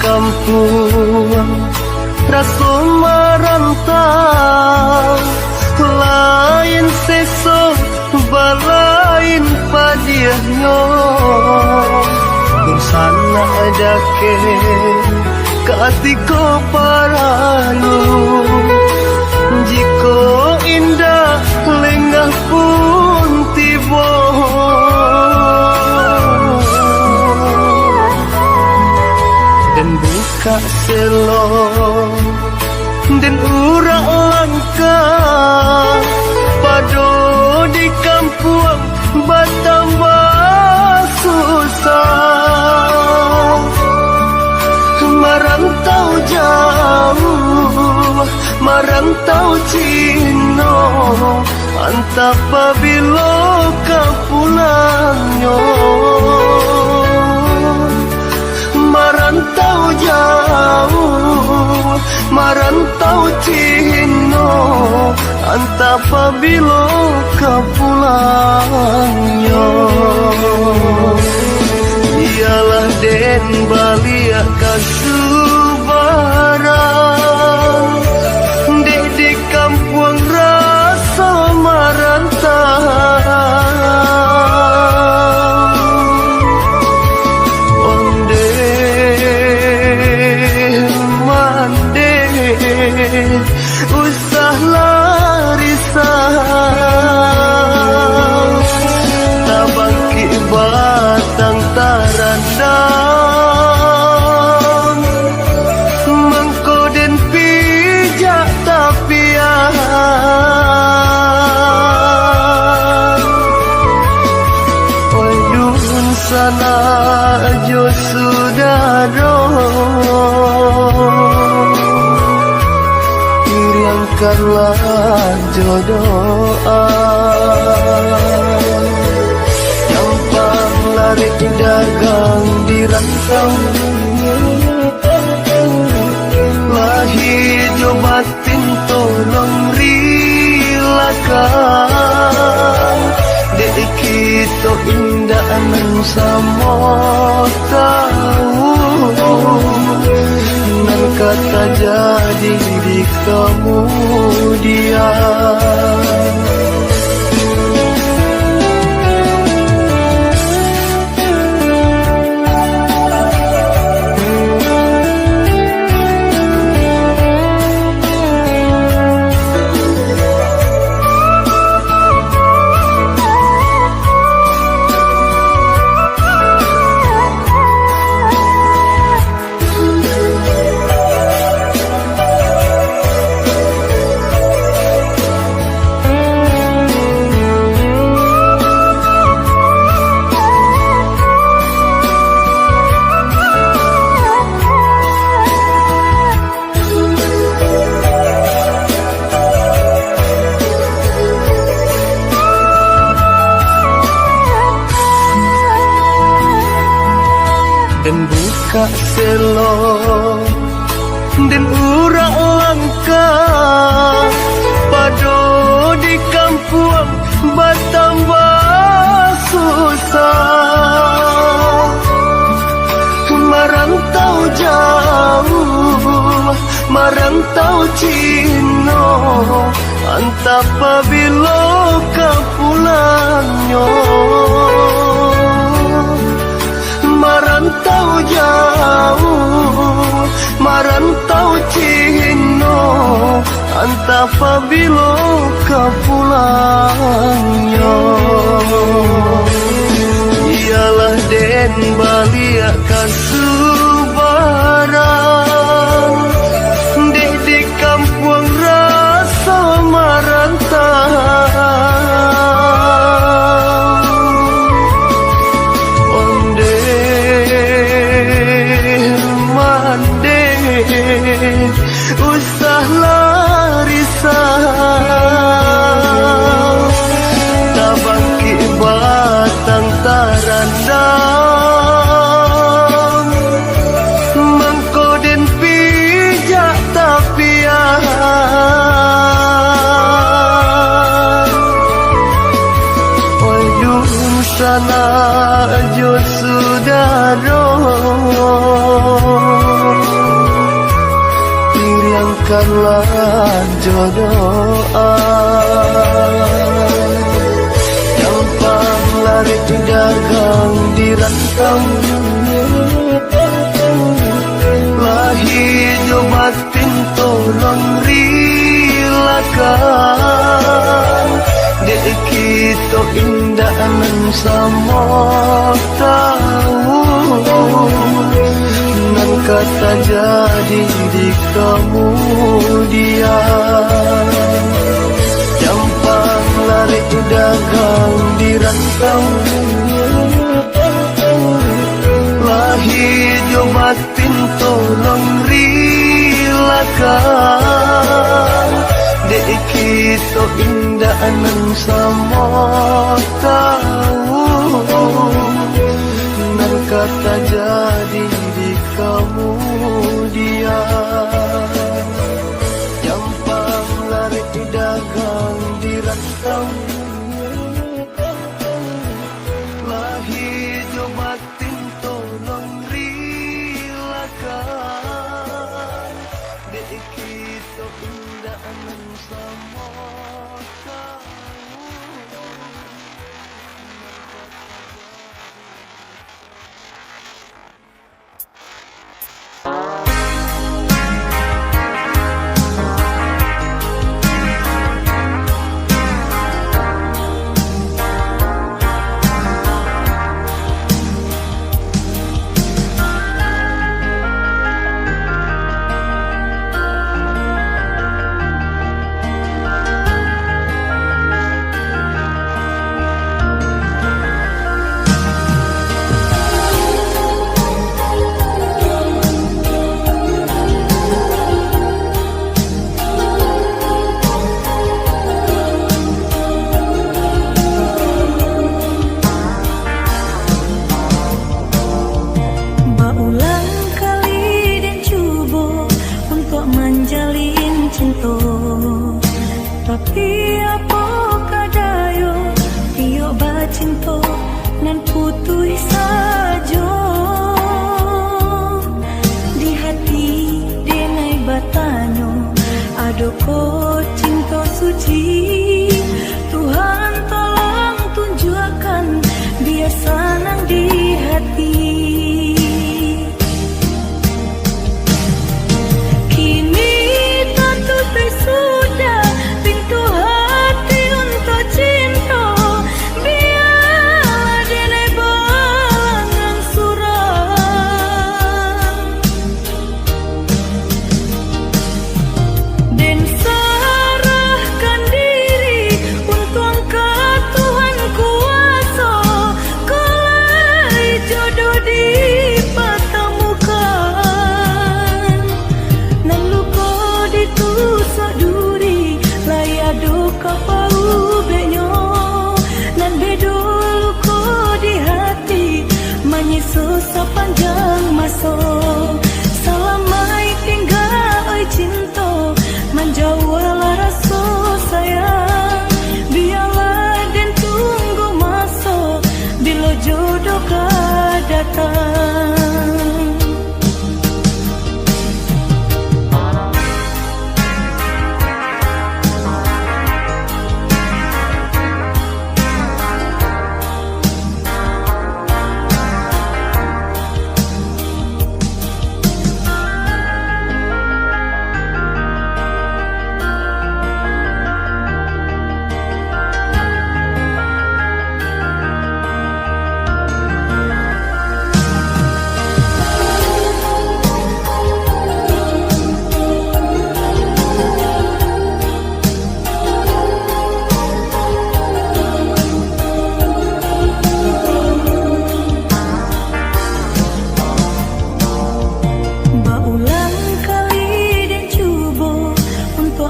kampung rasa merantau, lain sesok balain padiahnya bersana dake katiko paralu jiko indah lengah pun tiba dan buka selo dan urak langkah pado di kampung bertambah susah merantau jauh merantau Cino antap pabilo kau pulangnya merantau jauh merantau Cino antap pabilo kau pulangnya ialah den balia kasubaran di kampung rasa merantau onde mande usah larisah tabangki batang tarandang mengkoden pijak tapian Waduhun sana jo sudaro hilangkanlah jodoh gampang lari dagang di rantau lahir jo batin tolong rilakan dek kita indah nan sama tahu nan kata jadi di kemudian dan buka selo dan urak langkah pado di kampung bertambah susah merantau jauh merantau Cino antap pabilo kau pulangnya merantau jauh merantau Cino antap pabilo kau pulangnya ialah den balia kasubaran di kampung rasa merantau usah larisah tabangki batang tarandang mengkoden pijak tapian waduh sana jo sudaro bukanlah jodohan. Gampang lari dagang di rantau, lahi jobatin tolong rilakan. Dek kita indah nan sama tahu, nan kata jadi di kemudian. Gampang lari dagang di rantau, lahi jobatin tolong rilakan. Dek kita indah nan sama tahu, nan kata jadi di kemudian. Gampang lari dagang di rantau, lahi jobatin tolong rilakan. Dek kita indah nan sama tahu. Tapi apa kadayo iyo bacinto nan putui sajo di hati denai batanyo adoko cinta suci. Tuhan tolong tunjukkan biar senang di hati. Sepanjang masa selamai tinggal oi cinta, menjauhlah rasa sayang. Biarlah dan tunggu masa bila jodoh kau datang.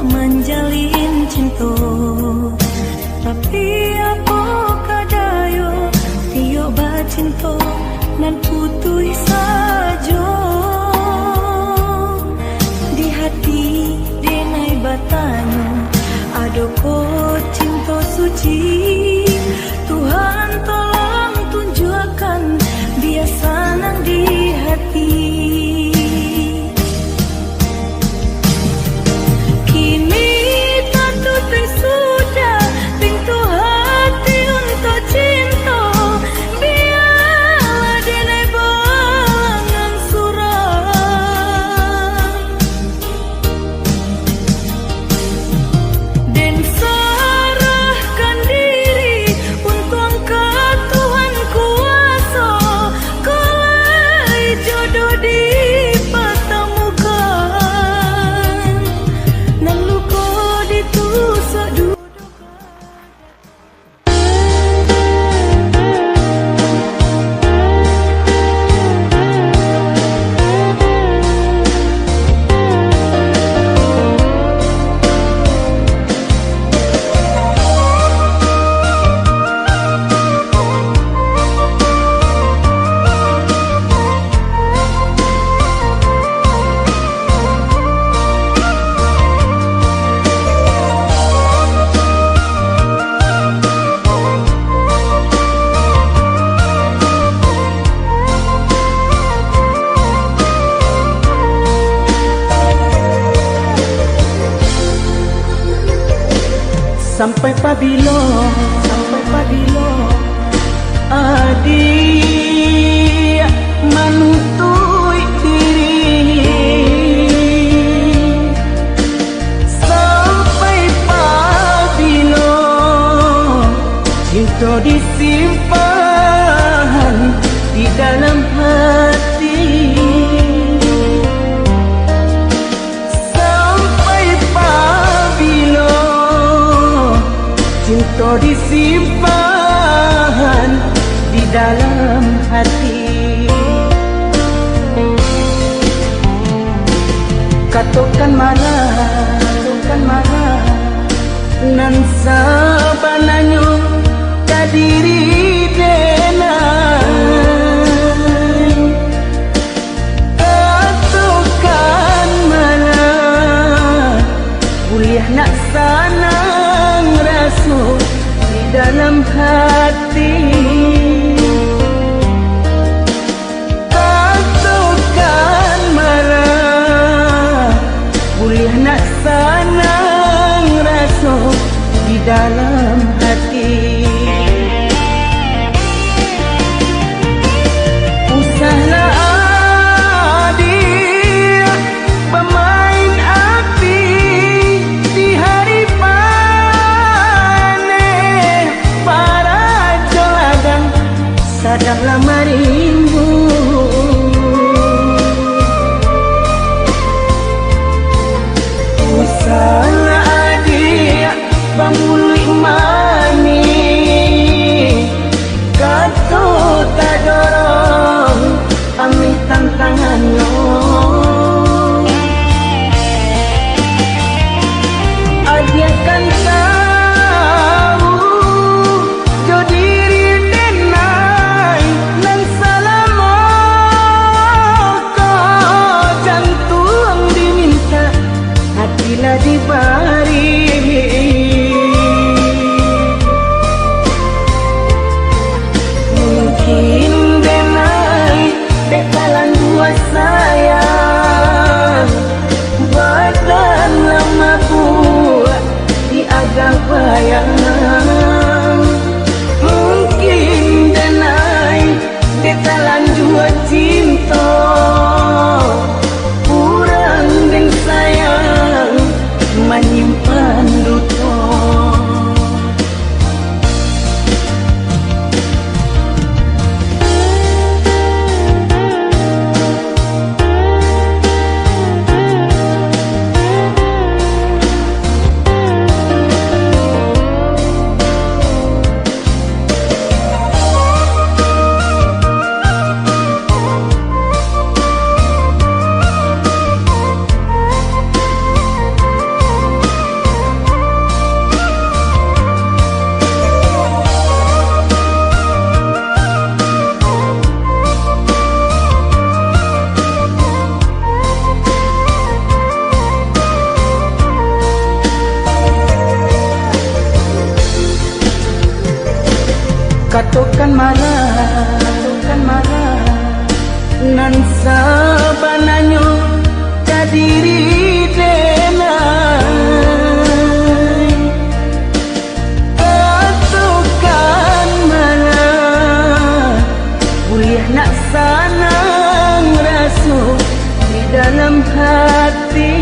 Menjalin cinta, tapi apa kadayo tiyo bacinta nan putui sajo di hati denai batanyo adoko cinta suci. Tuhan tolong tunjukkan biar senang di hati. sampai pabilo adik manutui diri sampai pabilo cinta disimpan di dalam hati sampai pabilo cinta disimpan di dalam hati. Katakan marah nan sabananyo kadiri denai. Katakan marah kuliah nak sanang rasu di dalam hati. Katakan marah kuliah nak sanang rasu di dalam hati. Usahlah adik pemain api di hari panen para joladang sadanglah marimbu. Usahlah adik pamuli mani kato tak dorong ambil tantangannya. Adik kan tahu jo diri denai nan salamo kau jantung diminta hatilah dibari. Mungkin denai bekalan dua sayang badan lama buat di agak bayang. Mungkin denai bekalan dua cinta kurang dan sayang menyimpan duka. Katakan marah nan sabananyo kadiri denai. Katakan marah kuliah nak sanang rasu di dalam hati.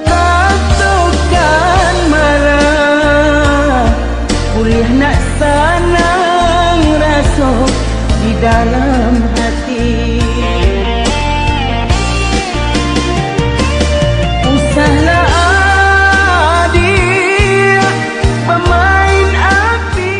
Katakan marah kuliah nak sanang rasu di dalam hati. Usahlah adik pemain api.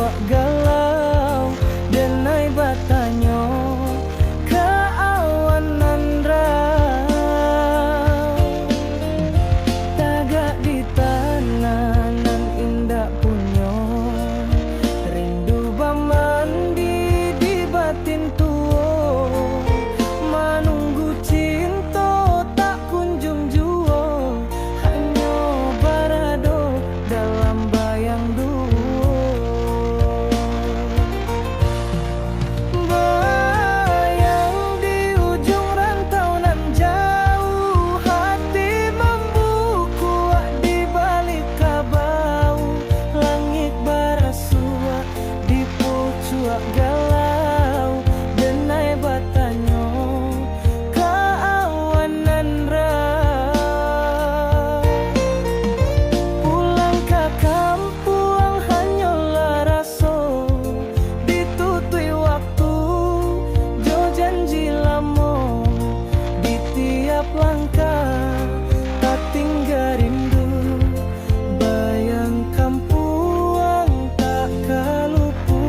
cuak galau denai batanyo keawanan rau tagak di tanah nan indah punyo rindu bamandi di batin tuo manunggu cinta tak kunjung juo hanya barado dalam bayang duo bayang di ujung rantau nan jauh hati membuku di balik kabau langit barasua di pucuk galau denai batanyo keawanan rau pulang ke kampung hanyalah raso ditutui waktu jo janji lamo di tiap langkah tak tinggal rindu bayang kampung tak kalupu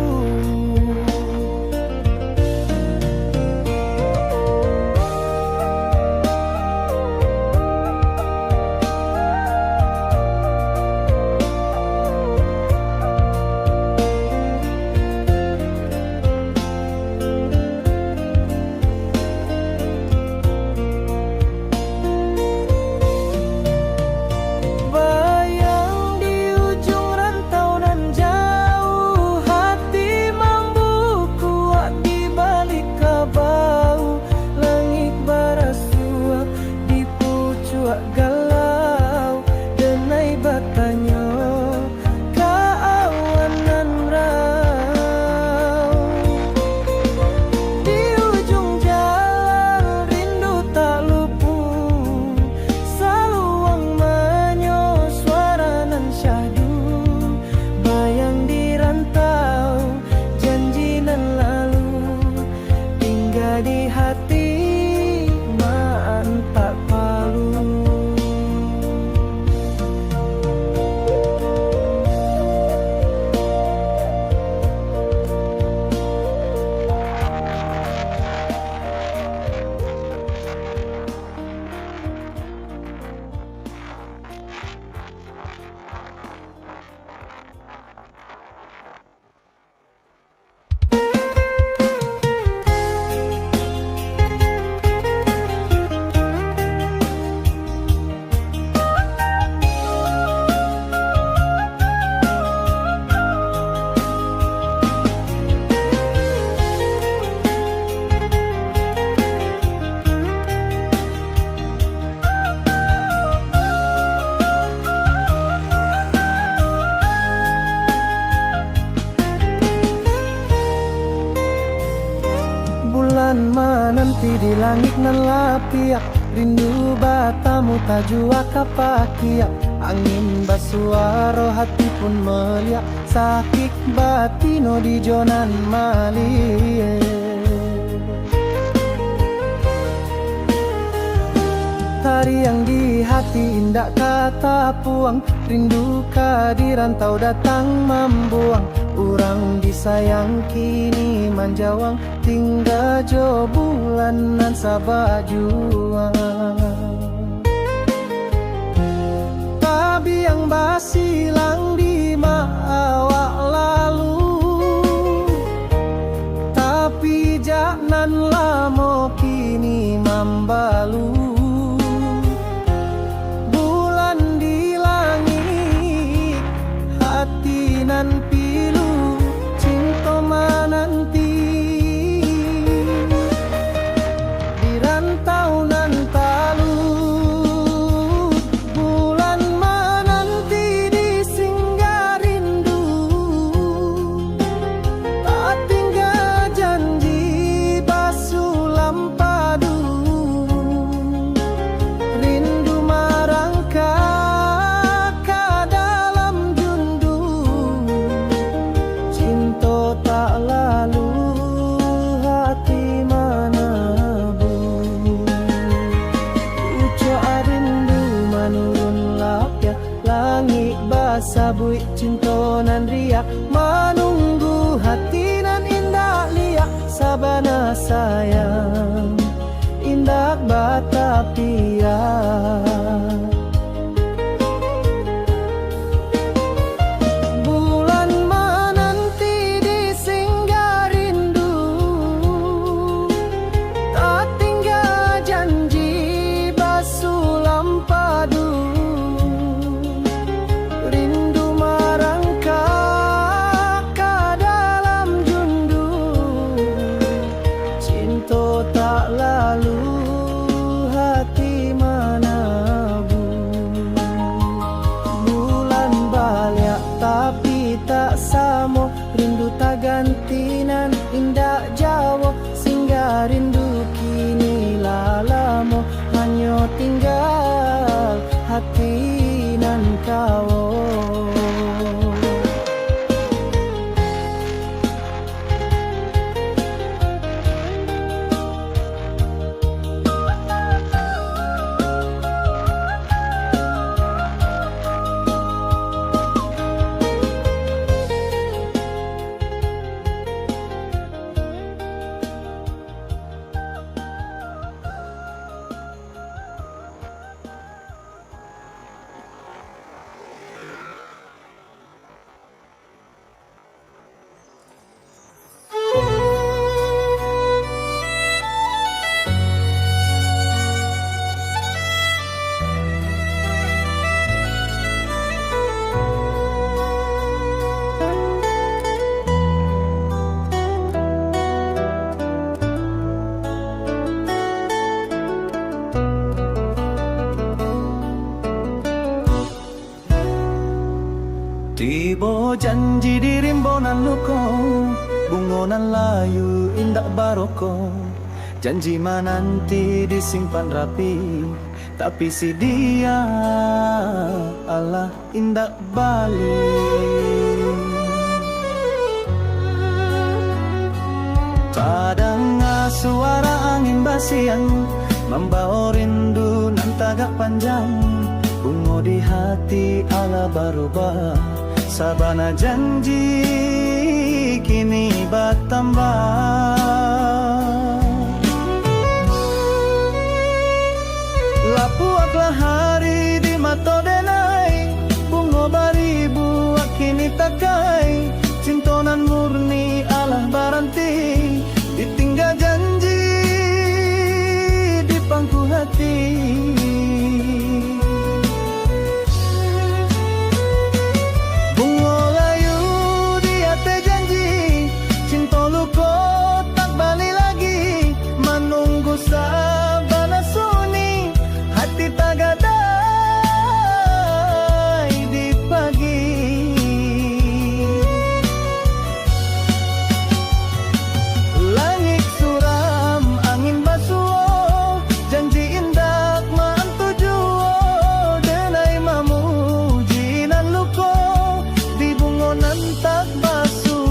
bayang di ujung rantau nan jauh hati membuku di balik kabau langit barasua di pucuk galau denai batanyo keawanan rau di ujung jalan rindu tak luput saluang manyo suara nan syahdu bayang di rantau janji nan lalu tinggal di hati maan tak palu bulan menanti di langit nan lapiak rindu batamu tajua kapakiak angin basuaro hati pun meliak sakit batino di jonan malie tariang di hati indah kata puang rindu kehadiran tau datang membuang urang disayang kini manjawang tinggal jo bulanan sabajuang tabiang basilang di maawak lalu tapi jaknan lamo kini membalu bulan di langit hati nan pilu cinta menanti di rantau nan talut bulan menanti di singgah rindu tak tinggal janji basulam padu rindu marangkak ke dalam jundu cinta tak lalu hati menebu ucap rindu menurun lapya langit basah buik cinta nan riak manung hati nan indah liak sabana sayang indah batapia. Bulan menanti di singgah rindu, tak tinggal janji basulam padu. Rindu merangkak ke dalam jundu, cinta tak lalu hati menabur. Bulan balik tapi tak samo, rindu tak ganti nan indah Jawa. Singgah rindu kini lalamo, hanya tinggal hati nan kawo. Tibo janji di rimbonan luko, bungonan layu indak baroko. Janji menanti disimpan rapi, tapi si dia Allah indak balik. Padang suara angin basian, membawa rindu nan tagak panjang. Bungo di hati ala barubah, sabana janji kini bertambah. Lapuaklah hari di mata denai, bungo baribu kini takai. Cintonan murni Allah baranti, ditinggal janji di pangku hati. Sabana sunyi, hati tagadai di pagi. Langit suram, angin basuh, janji indah mantu juo. Denai mamuji nan luko, di bungonan tak basuh.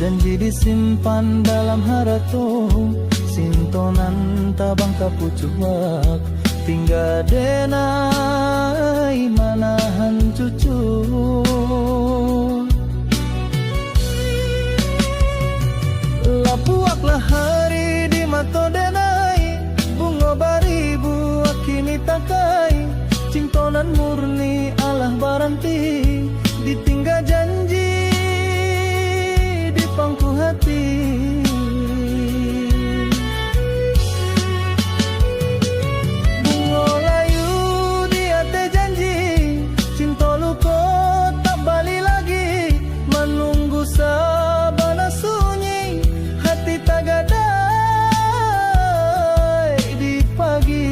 Janji disimpan dalam harato, sintonan tabang kapucuak, tinggal denai manahan cucu. Lapuaklah hari di mata denai, bunga baribu kini takai. Cintonan murni Allah baranti, ditinggal janji pangku hati. Bungo layu di hati janji, cinta luko tak balik lagi. Menunggu sabana sunyi, hati tagadai di pagi.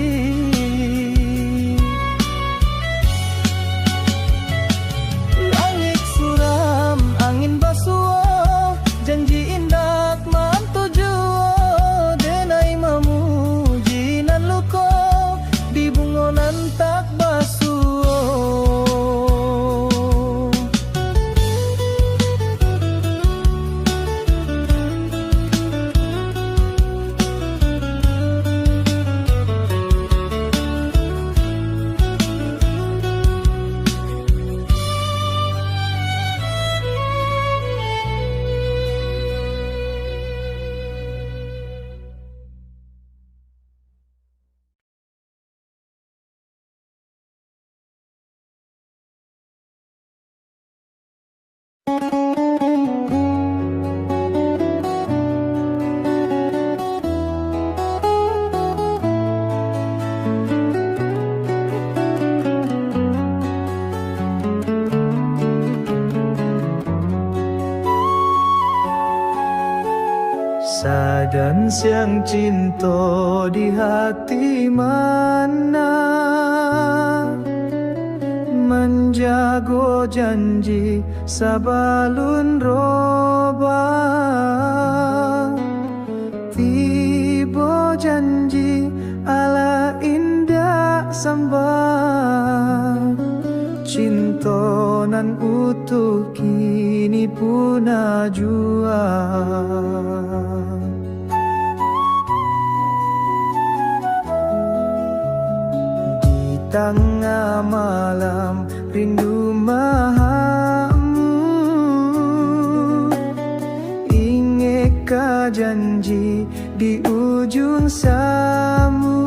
siang cinta di hati mana, menjago janji sabalun roba, tiba janji ala indah sambah, cinta nan utuh kini punah jua. Di tengah malam rindu mahamu, ingeka janji di ujung samu,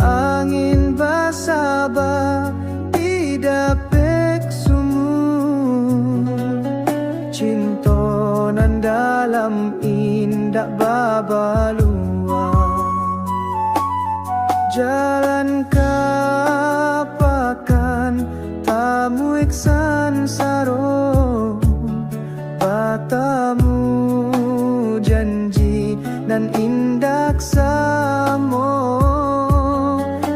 angin basaba tidak pek sumu, cinta nan dalam indah babalua. Jalan kapakan tamu iksan saro, batamu janji nan indak samo,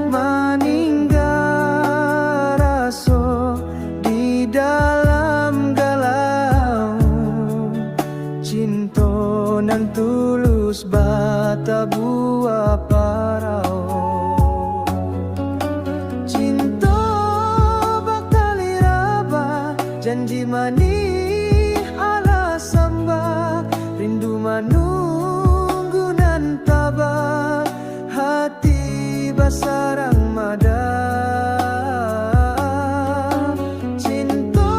maningga raso di dalam galau, cinta nan tulus bata buah parau. Janji manis ala samba, rindu menunggu nan tabah, hati basarang mada. Cinta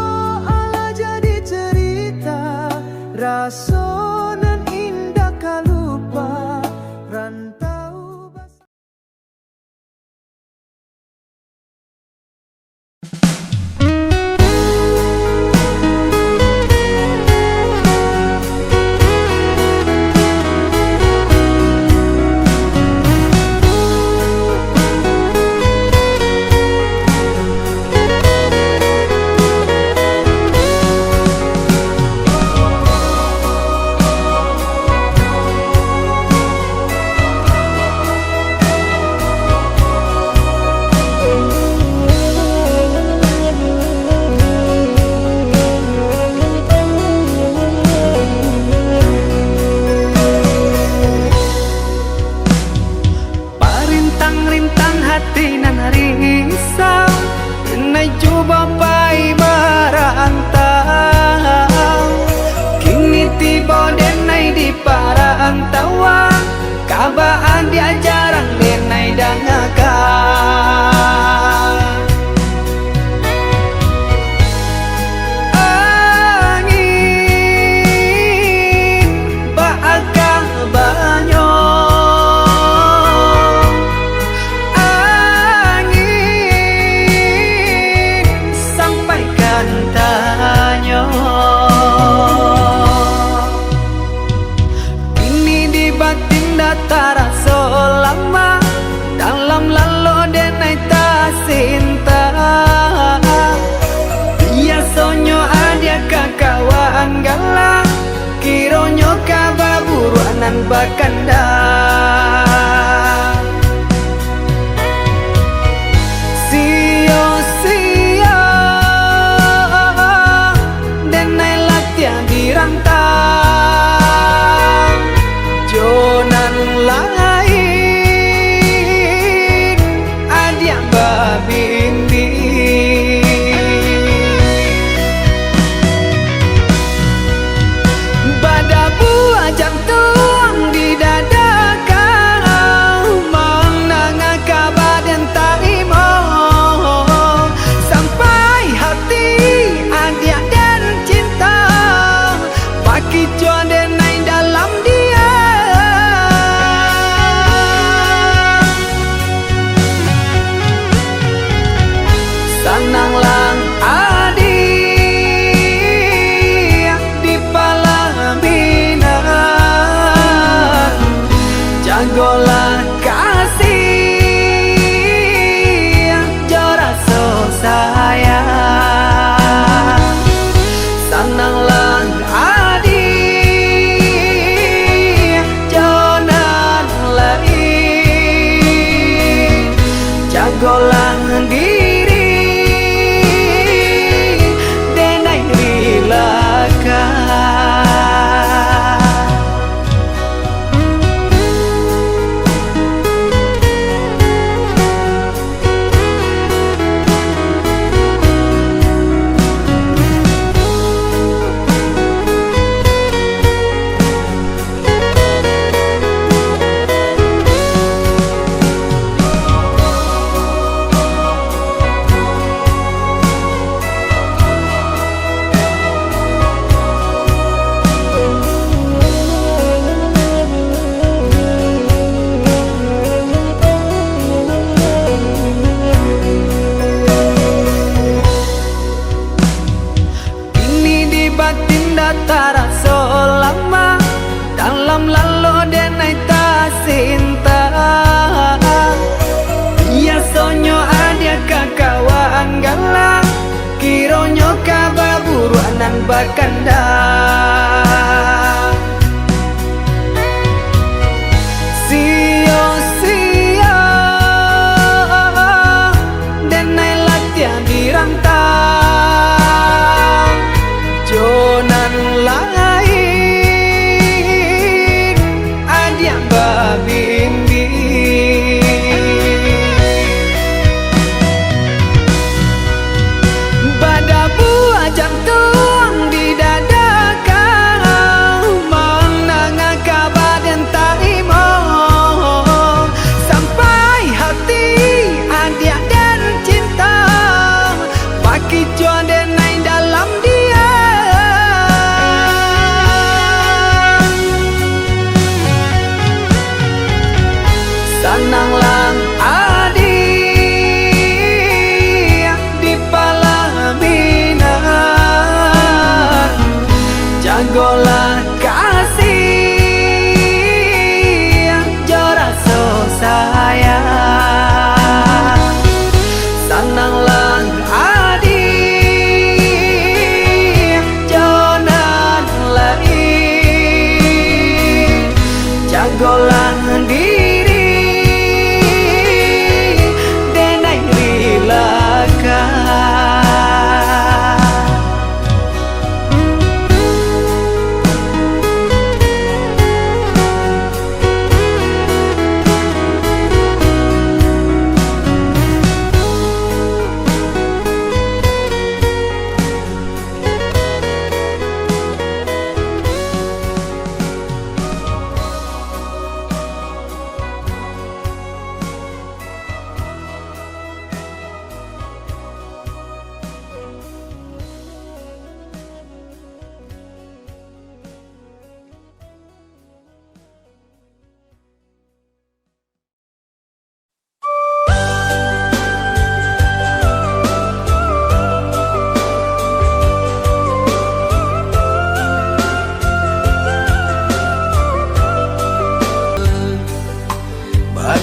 ala jadi cerita, rasa nan indah kalupa, rantau basah. Kabaan dia jarang denai dangakan, angin baakah banyo, angin sampaikan tanyo. Datara selama dalam lalu denai tak cinta, biasonyo ada kakawaan galak, kironyo kababuruanan bakanda. Sio-sio denai latihan dirantang, jonan lain adiak babindi, pada buah jantung di dada denai ta sinta. Ya sonyo ada kakawaan galang, kironyo kababuruanan bakanda. Sio-sio denai latihan dirantau, jonan lain adiang babimbi. Badabu ajak tuang di dada kau, menanga kabaden taimo sampai hati adia dan cinta baki denai dalam dia. Sananglang adi di Palomina, jagolah kasih jora so sayang. Sananglang adi jonan lain, jagolah diri denai rilaka.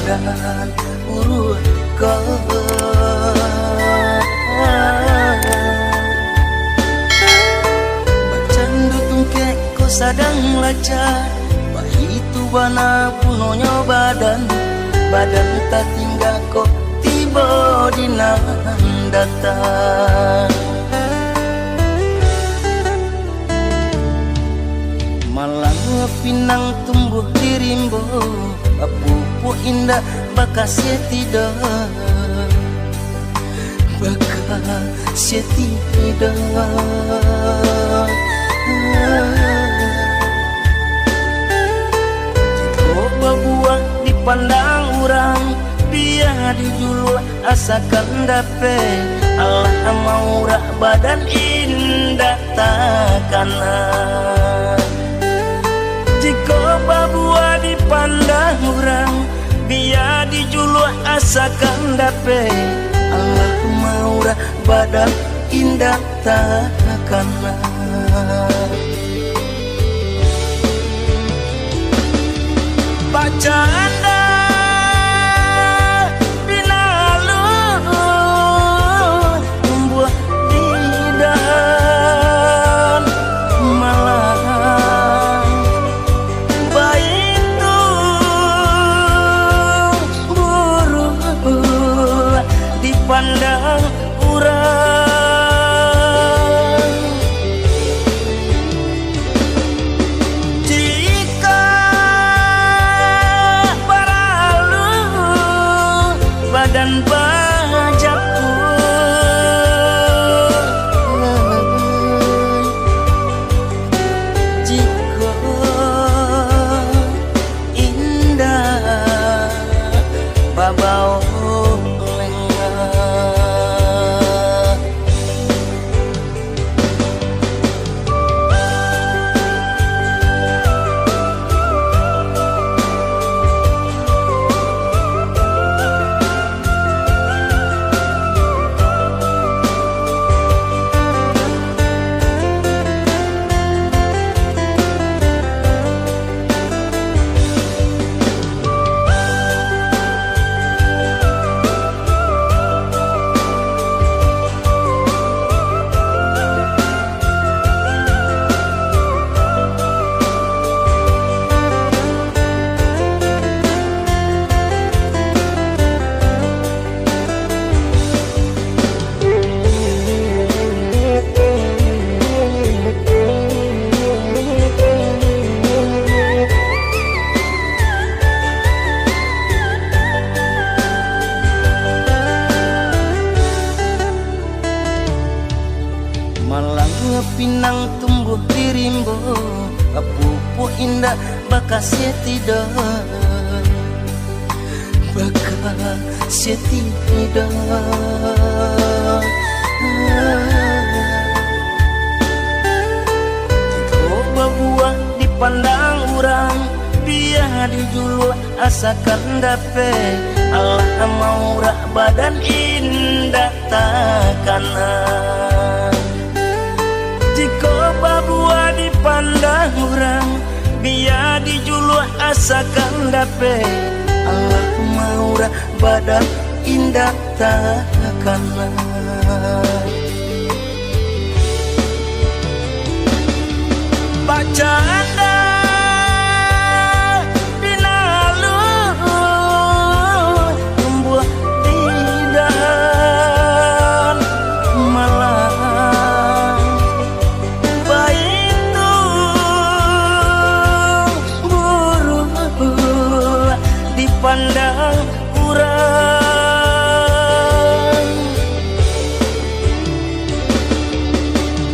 Badan urut kau Bacandu tungkek ko sadang laca, bahitu bana punonyo badan tak tinggal ko tiba di datang. Malang pinang tumbuh di rimbo, apupu indah bakasnya tidak, bakasnya tidak. Jika buah dipandang orang, biar dijulu asakan dape. Allah maura badan indah takkanlah. Jika babua dipandang orang, biar dijuluh asakan dape. Allah maura badan indah takkanlah. Bacaan pandang urang. Jika baralu badan bajakku, jika indah babau setidaknya bakal setidaknya dicoba buah dipandang orang biar dijulu asakan dape Allah mau rak badan indah takana jika buah dipandang orang biar dijulu asakan dape Allah mau rak badan indah takana bacaan pandang urang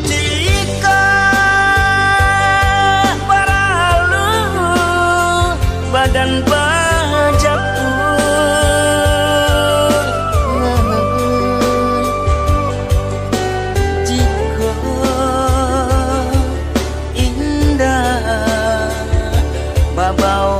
jika baralu badan bajak jika indah babau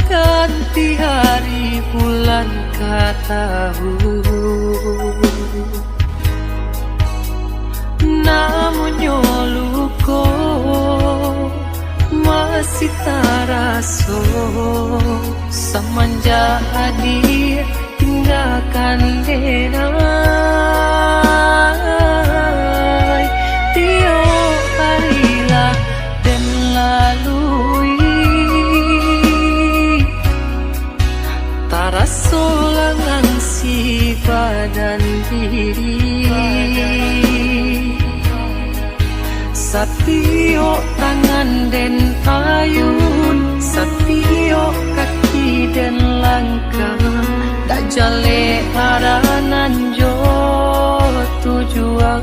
ganti hari bulan tahun namun nyoluko masih taraso semenjak hadir tinggalkan denai tiap harilah dan lalui solangan si badan diri satio tangan dan ayun satio kaki dan langkah tak jale haranan jo tujuan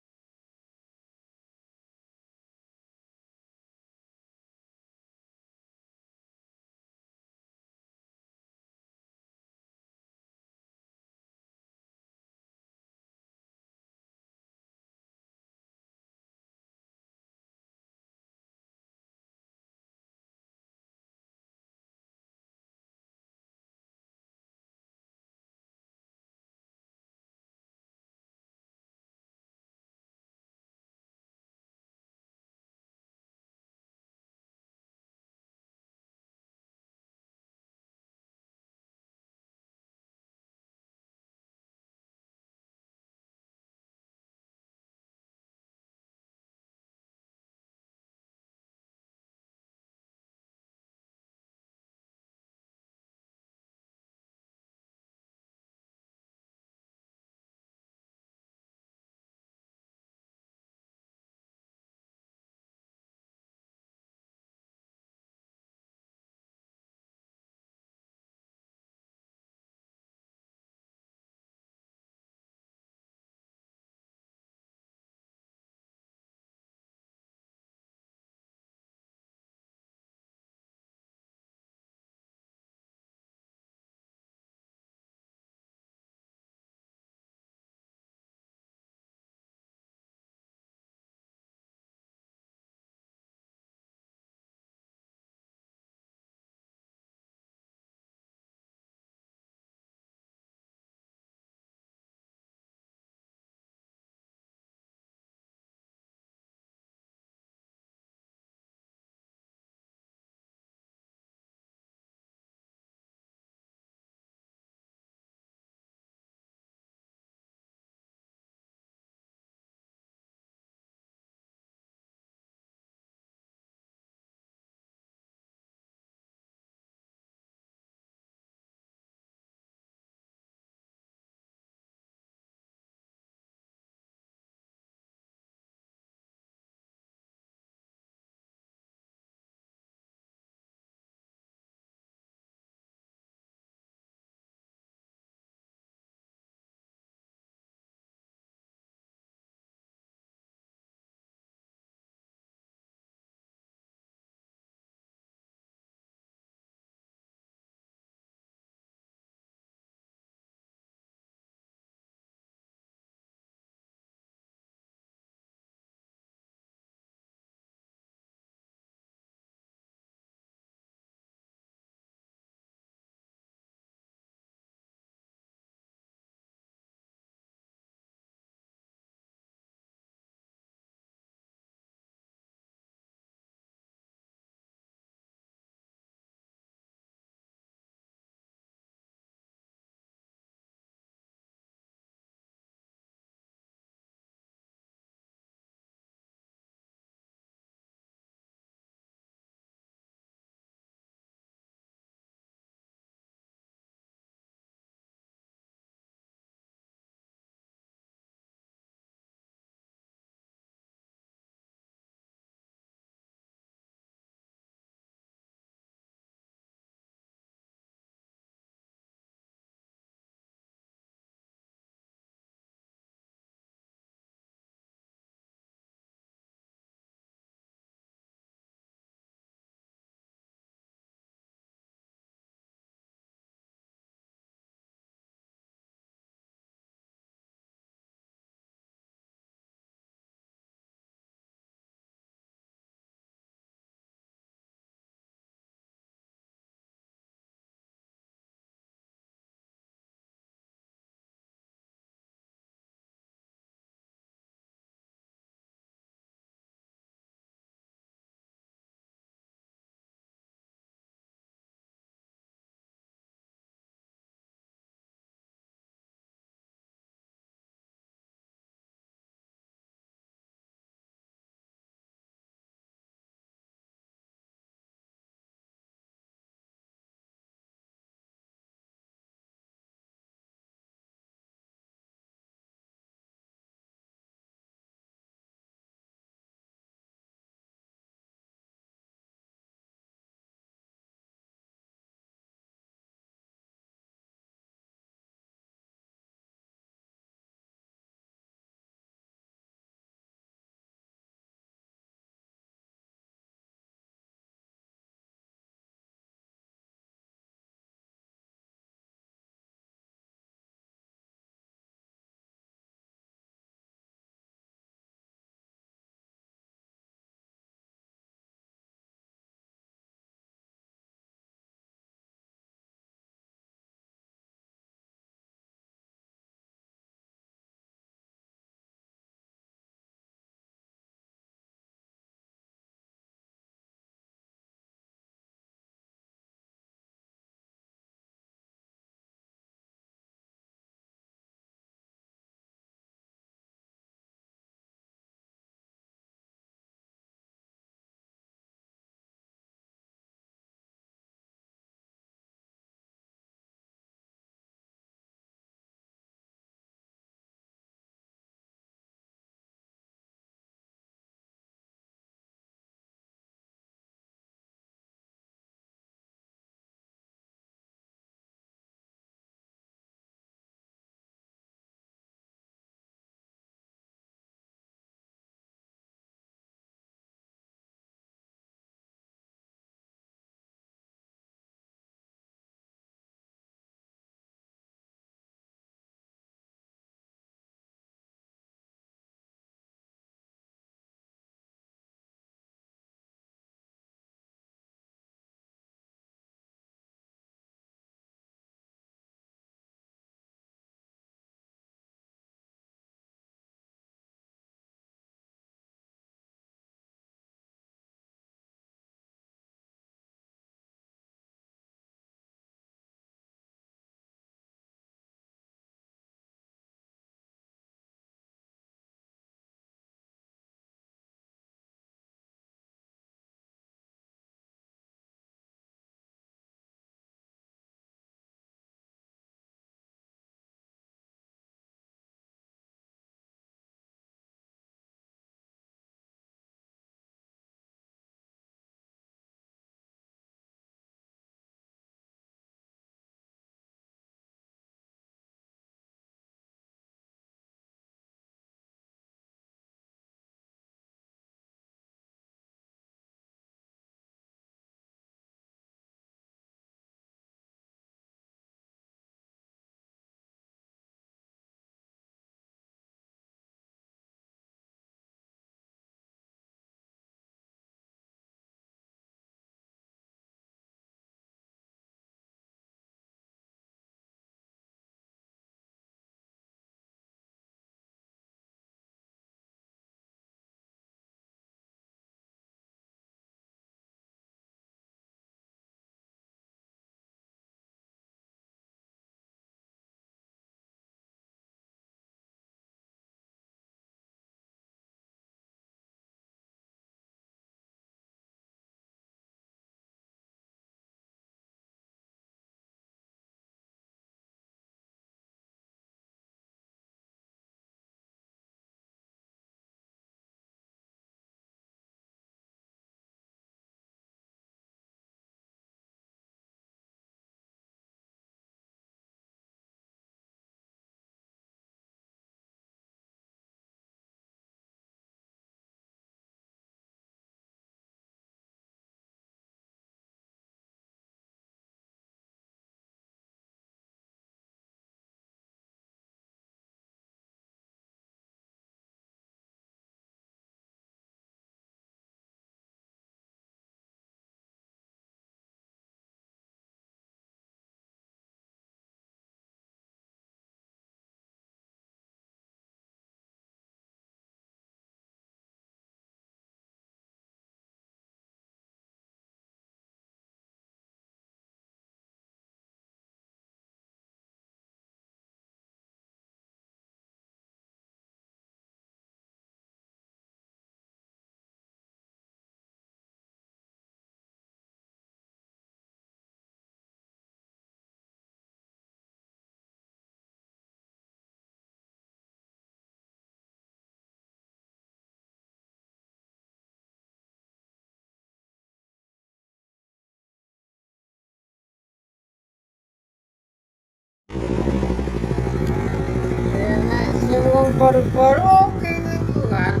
baru-baru oke gitu kan.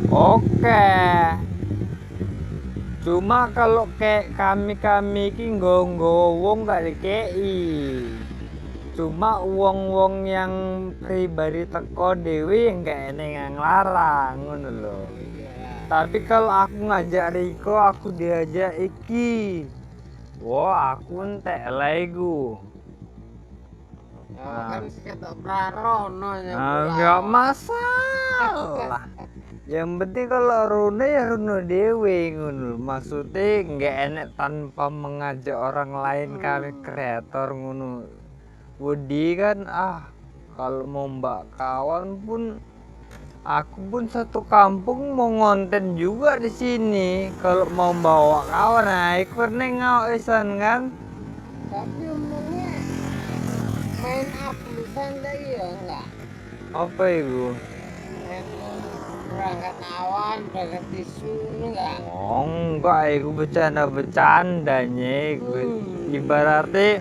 Oke. Cuma kalau kayak kami ki nggo wong gak dikei. Cuma wong-wong yang pribadi teko dewi yang gak enek yang nglarang ngono lho. Tapi kalau aku ngajak Riko, aku diajak iki. Wah, aku entek legu. Kan ketok prarono Enggak masalah. Yang penting kalau Rune ya Rune dewe ngono. Maksudnya nggak enak tanpa mengajak orang lain kami kreator ngono. Wudi kan kalau mau mbak kawan pun aku pun satu kampung mau ngonten juga di sini. Kalau mau bawa kawan ikut nengok isan kan. Tapi umumnya main aplusan dah ya enggak. Apa itu? Main berangkat awan, berangkat tisu enggak. Oh enggak, itu bercanda-bercandanya itu. Ibaratnya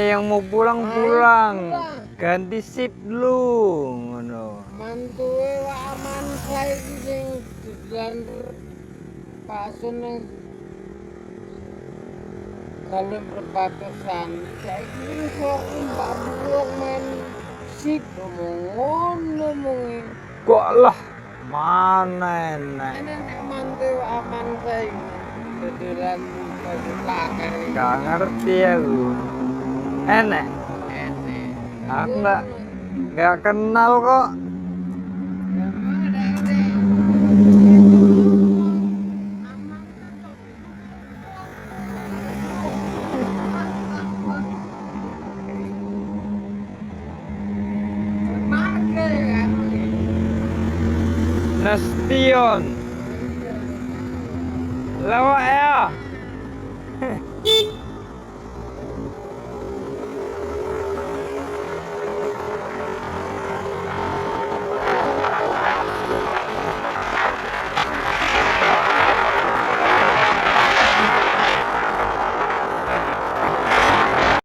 yang mau pulang, ganti sip dulu ngono. Mantuwe wak aman saiki sing dodolan pasun ning kalau perbatasan saiki kok mbak buang main sip ngono mung. Kok lah mana enak. Nek mantuwe aman saiki dodolan pasun. Gak ngerti aku. Enak. Aku nggak kenal kok. Nastion. Lawa ya.